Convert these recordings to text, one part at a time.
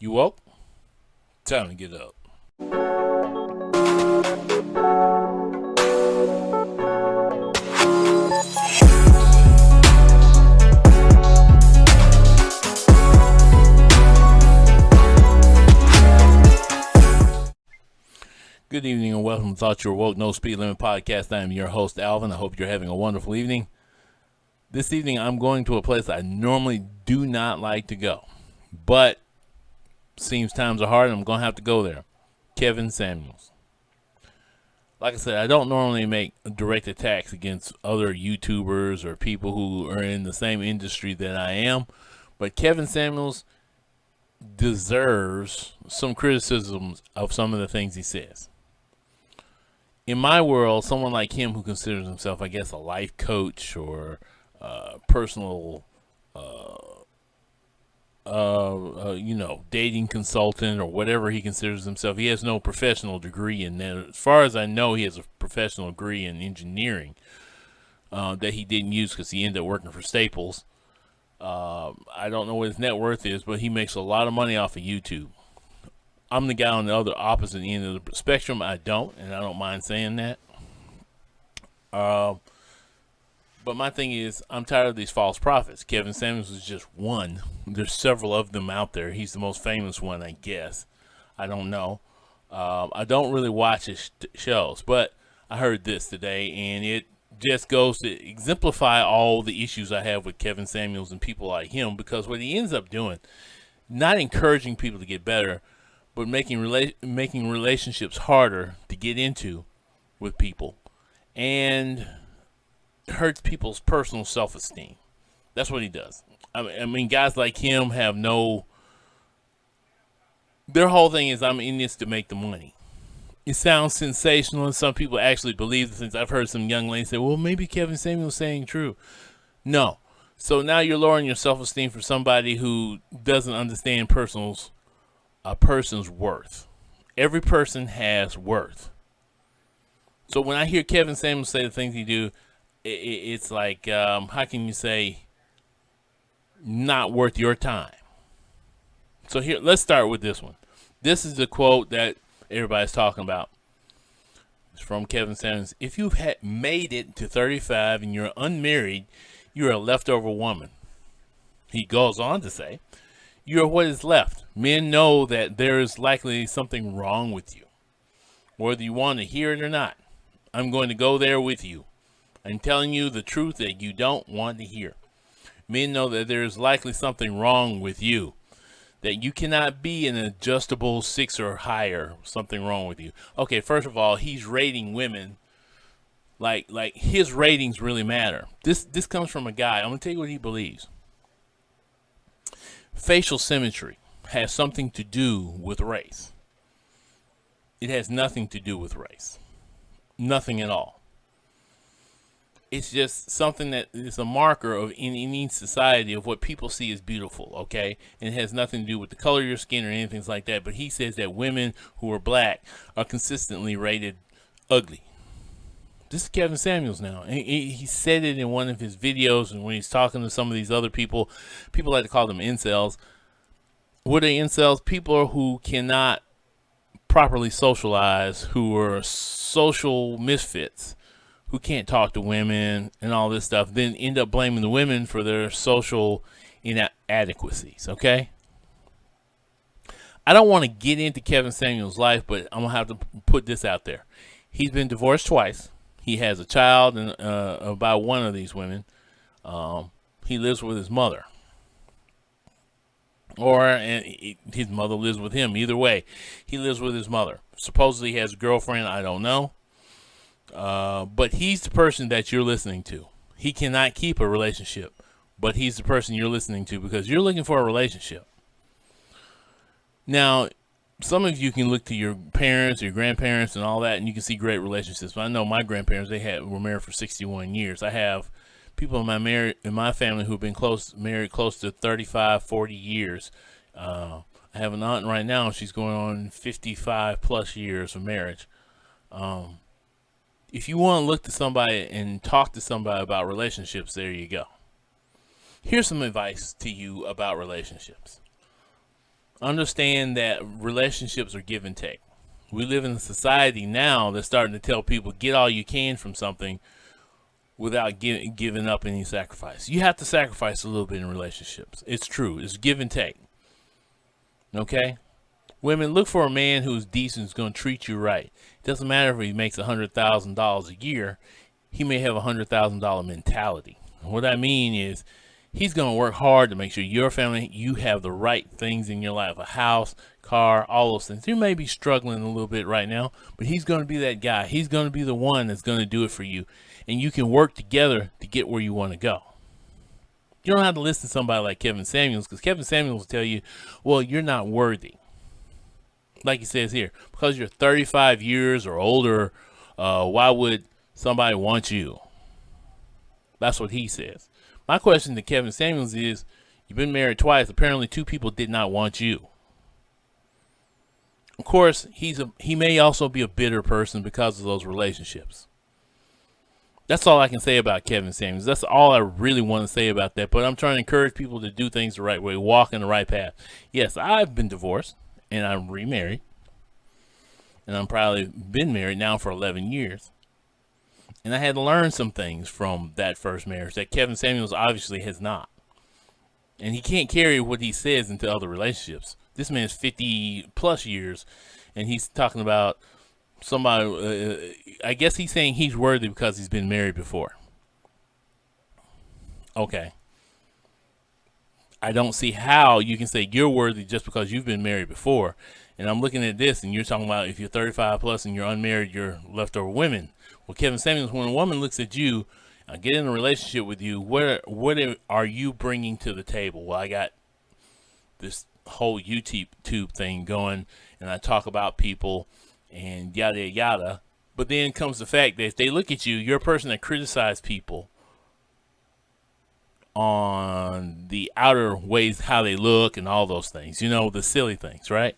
You woke? Time to get up. Good evening and welcome to Thought You Were Woke, No Speed Limit Podcast. I am your host, Alvin. I hope you're having a wonderful evening. This evening, I'm going to a place I normally do not like to go, but seems times are hard and I'm going to have to go there. Kevin Samuels. Like I said, I don't normally make direct attacks against other YouTubers or people who are in the same industry that I am, but Kevin Samuels deserves some criticisms of some of the things he says. In my world, someone like him who considers himself, I guess, a life coach or personal, dating consultant or whatever he considers himself, he has no professional degree in that. As far as I know, he has a professional degree in engineering that he didn't use because he ended up working for Staples. I don't know what his net worth is, but he makes a lot of money off of YouTube. I'm the guy on the other opposite end of the spectrum. I don't mind saying that. But my thing is, I'm tired of these false prophets. Kevin Samuels is just one. There's several of them out there. He's the most famous one, I guess. I don't know. I don't really watch his shows, but I heard this today, and it just goes to exemplify all the issues I have with Kevin Samuels and people like him, because what he ends up doing, not encouraging people to get better, but making relationships harder to get into with people, and hurts people's personal self-esteem. That's what he does. I mean, guys like him have no. Their whole thing is, I'm in this to make the money. It sounds sensational, and some people actually believe the things. I've heard some young ladies say, "Well, maybe Kevin Samuel's saying true." No. So now you're lowering your self-esteem for somebody who doesn't understand a person's worth. Every person has worth. So when I hear Kevin Samuels say the things he do, it's like, how can you say not worth your time? So here, let's start with this one. This is the quote that everybody's talking about. It's from Kevin Samuels. If you've made it to 35 and you're unmarried, you're a leftover woman. He goes on to say, you're what is left. Men know that there is likely something wrong with you, whether you want to hear it or not. I'm going to go there with you. I'm telling you the truth that you don't want to hear. Men know that there is likely something wrong with you, that you cannot be an adjustable 6 or higher. Something wrong with you. Okay, first of all, he's rating women like his ratings really matter. This comes from a guy. I'm going to tell you what he believes. Facial symmetry has something to do with race. It has nothing to do with race. Nothing at all. It's just something that is a marker of in any society of what people see as beautiful, okay? And it has nothing to do with the color of your skin or anything like that. But he says that women who are black are consistently rated ugly. This is Kevin Samuels now. He said it in one of his videos, and when he's talking to some of these other people like to call them incels. What are incels? People who cannot properly socialize, who are social misfits, who can't talk to women and all this stuff, then end up blaming the women for their social inadequacies, okay? I don't want to get into Kevin Samuels' life, but I'm going to have to put this out there. He's been divorced twice. He has a child by one of these women. He lives with his mother. And his mother lives with him. Either way, he lives with his mother. Supposedly he has a girlfriend. I don't know. But he's the person that you're listening to. He cannot keep a relationship, but he's the person you're listening to because you're looking for a relationship. Now, some of you can look to your parents, your grandparents, and all that, and you can see great relationships. But I know my grandparents, were married for 61 years. I have people in my family who've been married close to 35, 40 years. I have an aunt right now. She's going on 55 plus years of marriage. If you want to look to somebody and talk to somebody about relationships, there you go. Here's some advice to you about relationships. Understand that relationships are give and take. We live in a society now that's starting to tell people get all you can from something without giving up any sacrifice. You have to sacrifice a little bit in relationships. It's true. It's give and take. Okay? Women, look for a man who's decent, who's going to treat you right. It doesn't matter if he makes $100,000 a year. He may have a $100,000 mentality. What I mean is he's going to work hard to make sure your family, you have the right things in your life, a house, car, all those things. You may be struggling a little bit right now, but he's going to be that guy. He's going to be the one that's going to do it for you. And you can work together to get where you want to go. You don't have to listen to somebody like Kevin Samuels, because Kevin Samuels will tell you, well, you're not worthy. Like he says here, because you're 35 years or older, why would somebody want you? That's what he says. My question to Kevin Samuels is, you've been married twice. Apparently 2 people did not want you. Of course, he may also be a bitter person because of those relationships. That's all I can say about Kevin Samuels. That's all I really want to say about that. But I'm trying to encourage people to do things the right way, walk in the right path. Yes, I've been divorced, and I'm remarried. And I'm probably been married now for 11 years. And I had to learn some things from that first marriage that Kevin Samuels obviously has not. And he can't carry what he says into other relationships. This man's 50 plus years, and he's talking about somebody, I guess he's saying he's worthy because he's been married before. Okay. I don't see how you can say you're worthy just because you've been married before. And I'm looking at this, and you're talking about if you're 35 plus and you're unmarried, you're leftover women. Well, Kevin Samuels, when a woman looks at you, get in a relationship with you, what are you bringing to the table? Well, I got this whole YouTube thing going, and I talk about people and yada yada. But then comes the fact that if they look at you, you're a person that criticizes people on the outer ways, how they look and all those things, the silly things, right?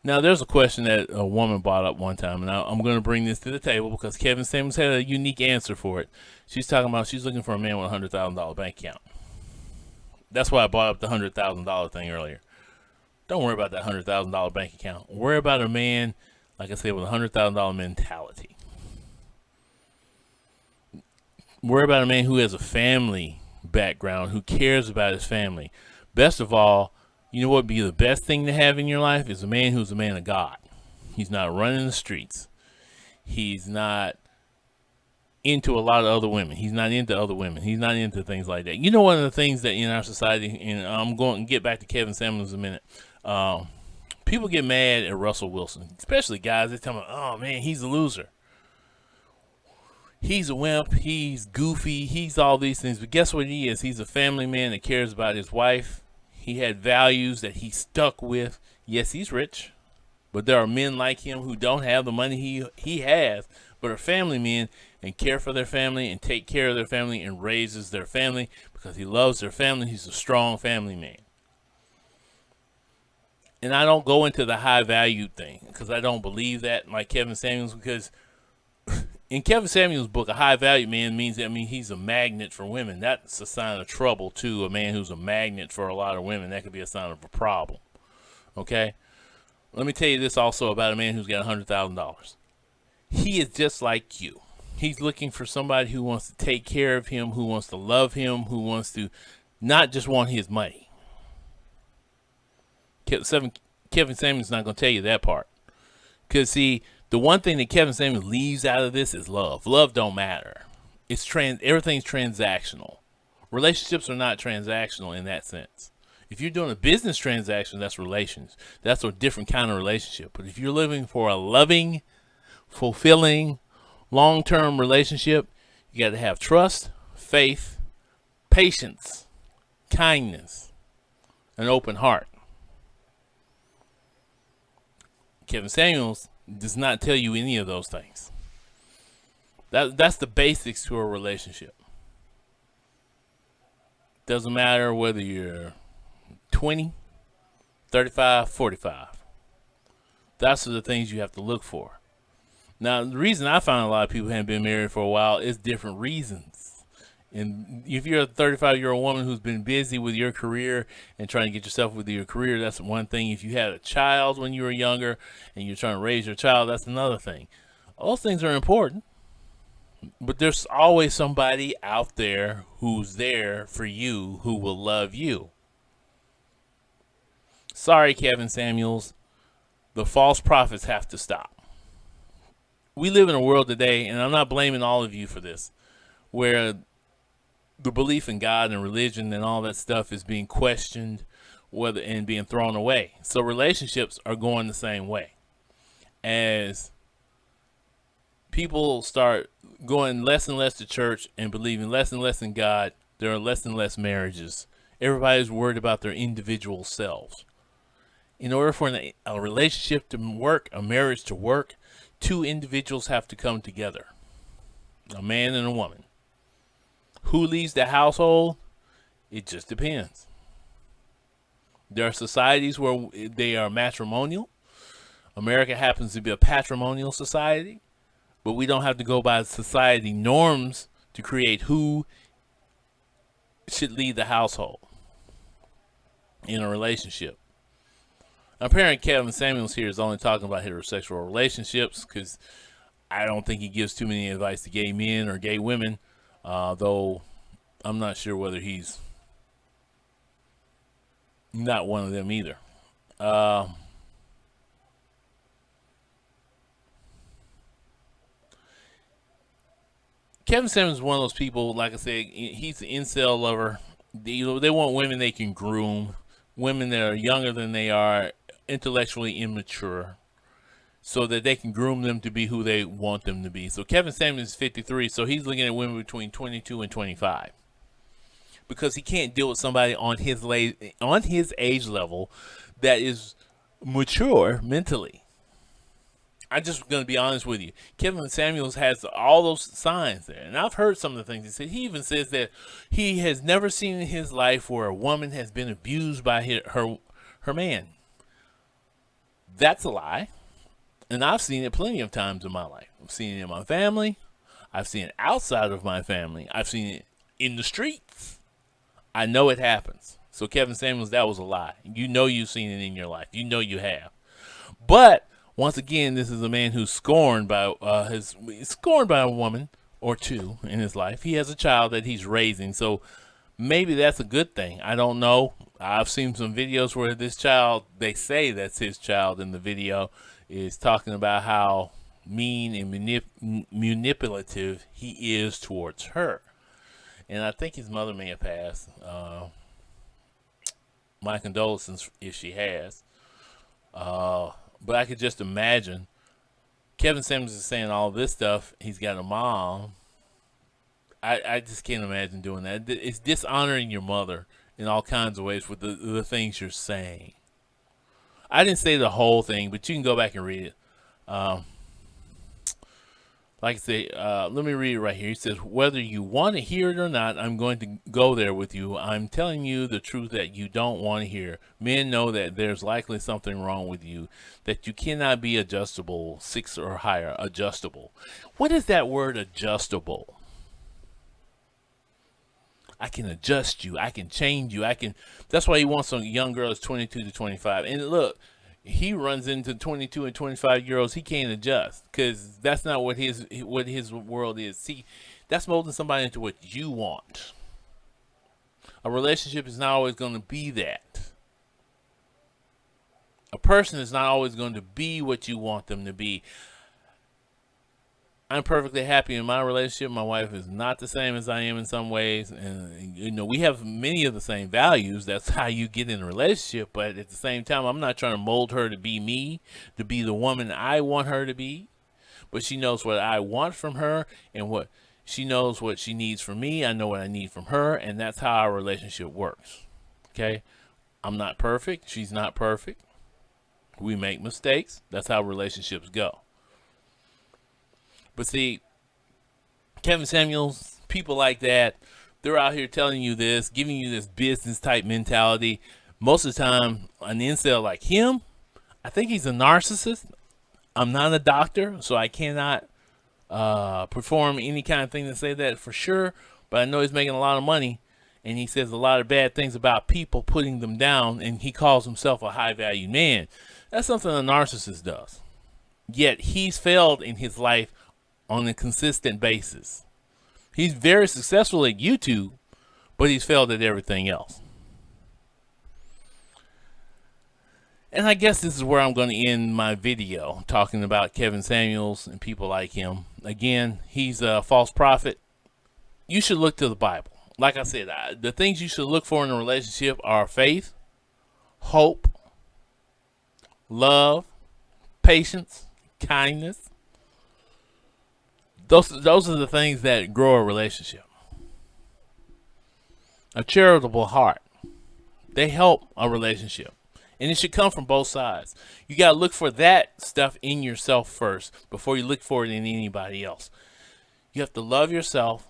Now, there's a question that a woman brought up one time, and I'm going to bring this to the table because Kevin Samuels had a unique answer for it. She's talking about she's looking for a man with a $100,000 bank account. That's why I brought up the $100,000 thing earlier. Don't worry about that $100,000 bank account. Worry about a man, like I said, with a $100,000 mentality. Worry about a man who has a family background, who cares about his family. Best of all, you know what would be the best thing to have in your life is a man who's a man of God. He's not running the streets. He's not into a lot of other women. He's not into other women. He's not into things like that. One of the things that in our society, and I'm going to get back to Kevin Samuels in a minute, people get mad at Russell Wilson, especially guys. They tell me, oh man, he's a loser. He's a wimp. He's goofy. He's all these things. But guess what he is? He's a family man that cares about his wife. He had values that he stuck with. Yes, he's rich, but there are men like him who don't have the money he has, but are family men and care for their family and take care of their family and raises their family because he loves their family. He's a strong family man. And I don't go into the high value thing because I don't believe that like Kevin Samuels, because in Kevin Samuels' book, a high value man means, he's a magnet for women. That's a sign of trouble, too. A man who's a magnet for a lot of women, that could be a sign of a problem. Okay? Let me tell you this also about a man who's got $100,000. He is just like you. He's looking for somebody who wants to take care of him, who wants to love him, who wants to not just want his money. Kevin Samuels is not going to tell you that part. Because, see, the one thing that Kevin Samuels leaves out of this is love. Love don't matter. Everything's transactional. Relationships are not transactional in that sense. If you're doing a business transaction, that's relations. That's a different kind of relationship. But if you're looking for a loving, fulfilling, long-term relationship, you got to have trust, faith, patience, kindness, an open heart. Kevin Samuels does not tell you any of those things. That's the basics to a relationship. Doesn't matter whether you're 20, 35, 45. That's the things you have to look for. Now, the reason I find a lot of people haven't been married for a while is different reasons. And if you're a 35-year-old woman who's been busy with your career and trying to get yourself with your career, that's one thing. If you had a child when you were younger and you're trying to raise your child, that's another thing. All those things are important, but there's always somebody out there who's there for you who will love you. Sorry, Kevin Samuels, the false prophets have to stop. We live in a world today, and I'm not blaming all of you for this, where the belief in God and religion and all that stuff is being questioned, whether and being thrown away. So relationships are going the same way. As people start going less and less to church and believing less and less in God, there are less and less marriages. Everybody's worried about their individual selves. In order for a relationship to work, a marriage to work, two individuals have to come together, a man and a woman. Who leads the household? It just depends. There are societies where they are matrimonial. America happens to be a patrimonial society, but we don't have to go by society norms to create who should lead the household in a relationship. Apparently, Kevin Samuels here is only talking about heterosexual relationships, because I don't think he gives too many advice to gay men or gay women. Though I'm not sure whether he's not one of them either. Kevin Samuels is one of those people, like I said, he's an incel lover. They want women they can groom, women that are younger than they are, intellectually immature, so that they can groom them to be who they want them to be. So Kevin Samuels is 53, so he's looking at women between 22 and 25. Because he can't deal with somebody on his age level that is mature mentally. I'm just going to be honest with you. Kevin Samuels has all those signs there. And I've heard some of the things he said. He even says that he has never seen in his life where a woman has been abused by her man. That's a lie. And I've seen it plenty of times in my life. I've seen it in my family. I've seen it outside of my family. I've seen it in the streets. I know it happens. So Kevin Samuels, that was a lie. You know you've seen it in your life. You know you have. But once again, this is a man who's scorned by a woman or two in his life. He has a child that he's raising. So maybe that's a good thing. I don't know. I've seen some videos where this child, they say that's his child in the video, is talking about how mean and manipulative he is towards her. And I think his mother may have passed. My condolences if she has. But I could just imagine Kevin Samuels is saying all this stuff. He's got a mom. I just can't imagine doing that. It's dishonoring your mother in all kinds of ways with the things you're saying. I didn't say the whole thing, but you can go back and read it. Like I say, let me read it right here. He says, whether you want to hear it or not, I'm going to go there with you. I'm telling you the truth that you don't want to hear. Men know that there's likely something wrong with you, that you cannot be adjustable, 6 or higher, adjustable. What is that word, adjustable? I can adjust you. I can change you. That's why he wants some young girls 22 to 25. And look, he runs into 22 and 25-year-olds he can't adjust, because that's not what his world is. See, that's molding somebody into what you want. A relationship is not always going to be that. A person is not always going to be what you want them to be. I'm perfectly happy in my relationship. My wife is not the same as I am in some ways. And, we have many of the same values. That's how you get in a relationship. But at the same time, I'm not trying to mold her to be me, to be the woman I want her to be. But she knows what I want from her, and she knows what she needs from me. I know what I need from her. And that's how our relationship works. Okay? I'm not perfect. She's not perfect. We make mistakes. That's how relationships go. But see, Kevin Samuels, people like that, they're out here telling you this, giving you this business type mentality. Most of the time, an incel like him, I think he's a narcissist. I'm not a doctor, so I cannot perform any kind of thing to say that for sure. but I know he's making a lot of money, and he says a lot of bad things about people, putting them down, and he calls himself a high-value man. That's something a narcissist does. Yet he's failed in his life on a consistent basis. He's very successful at YouTube, but he's failed at everything else. And I guess this is where I'm going to end my video, talking about Kevin Samuels and people like him. Again, he's a false prophet. You should look to the Bible. Like I said, the things you should look for in a relationship are faith, hope, love, patience, kindness. Those are the things that grow a relationship. A charitable heart. They help a relationship. And it should come from both sides. You got to look for that stuff in yourself first before you look for it in anybody else. You have to love yourself,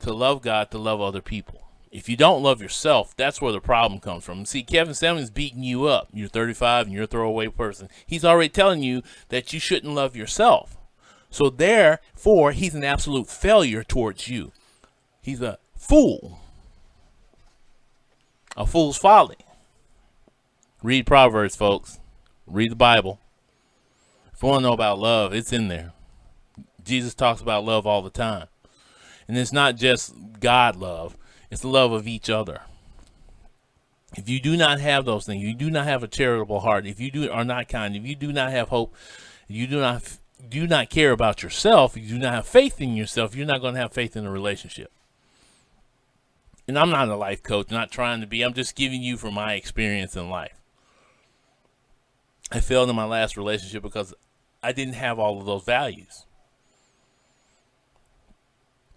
to love God, to love other people. If you don't love yourself, that's where the problem comes from. See, Kevin Samuels beating you up. You're 35 and you're a throwaway person. He's already telling you that you shouldn't love yourself. So therefore, he's an absolute failure towards you. He's a fool. A fool's folly. Read Proverbs, folks. Read the Bible. If you want to know about love, it's in there. Jesus talks about love all the time. And it's not just God love. It's the love of each other. If you do not have those things, you do not have a charitable heart, if you are not kind, if you do not have hope, you do not care about yourself, you do not have faith in yourself, you're not going to have faith in a relationship. And I'm not a life coach, not trying to be. I'm just giving you from my experience in life. I failed in my last relationship because I didn't have all of those values.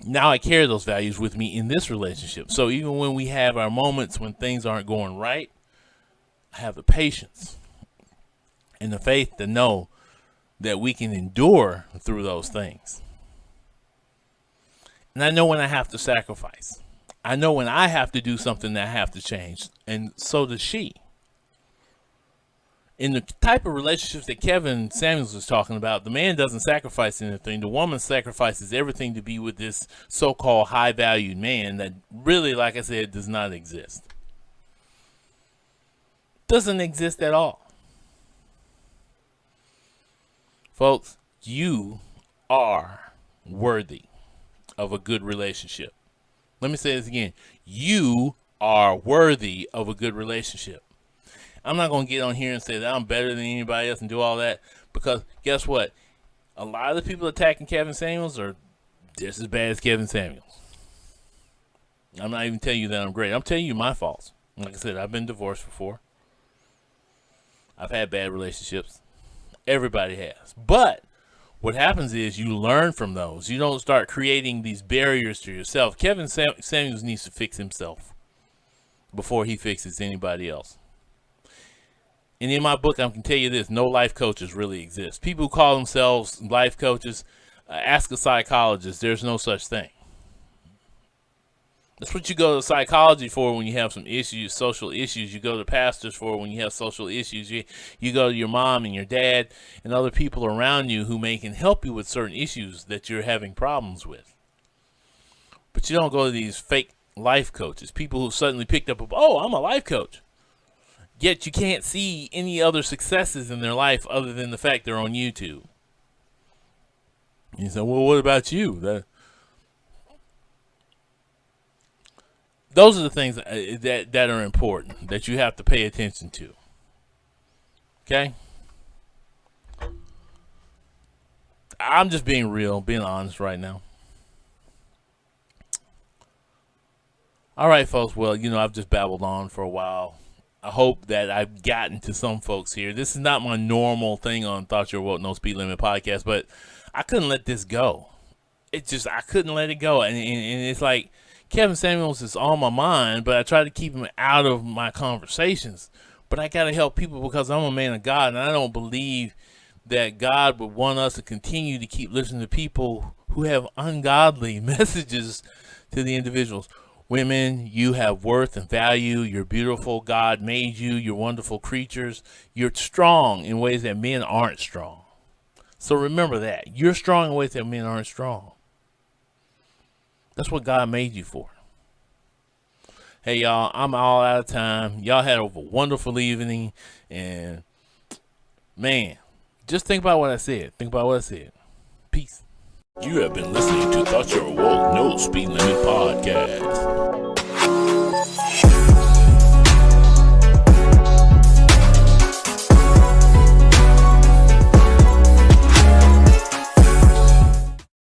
Now I carry those values with me in this relationship. So even when we have our moments when things aren't going right, I have the patience and the faith to know that we can endure through those things. And I know when I have to sacrifice. I know when I have to do something that I have to change. And so does she. In the type of relationships that Kevin Samuels was talking about, the man doesn't sacrifice anything. The woman sacrifices everything to be with this so-called high-valued man that really, like I said, does not exist. Doesn't exist at all. Folks, you are worthy of a good relationship. Let me say this again. You are worthy of a good relationship. I'm not going to get on here and say that I'm better than anybody else and do all that, because guess what? A lot of the people attacking Kevin Samuels are just as bad as Kevin Samuels. I'm not even telling you that I'm great. I'm telling you my faults. Like I said, I've been divorced before. I've had bad relationships. Everybody has. But what happens is you learn from those. You don't start creating these barriers to yourself. Kevin Samuels needs to fix himself before he fixes anybody else. And in my book, I can tell you this, no life coaches really exist. People who call themselves life coaches, ask a psychologist. There's no such thing. That's what you go to psychology for when you have some issues, social issues. You go to pastors for when you have social issues. You go to your mom and your dad and other people around you who can help you with certain issues that you're having problems with. But you don't go to these fake life coaches, people who suddenly picked up, oh, I'm a life coach. Yet you can't see any other successes in their life other than the fact they're on YouTube. You say, well, what about you? Those are the things that are important, that you have to pay attention to. Okay? I'm just being real, being honest right now. All right, folks. Well, I've just babbled on for a while. I hope that I've gotten to some folks here. This is not my normal thing on Thought Your Woke No Speed Limit podcast, but I couldn't let this go. I couldn't let it go. And it's like Kevin Samuels is on my mind, but I try to keep him out of my conversations. But I got to help people because I'm a man of God, and I don't believe that God would want us to continue to keep listening to people who have ungodly messages to the individuals. Women, you have worth and value. You're beautiful. God made you. You're wonderful creatures. You're strong in ways that men aren't strong. So remember that. You're strong in ways that men aren't strong. That's what God made you for. Hey, y'all, I'm all out of time. Y'all had a wonderful evening. And, man, just think about what I said. Peace. You have been listening to Thought You're Woke, No Speed Limit Podcast.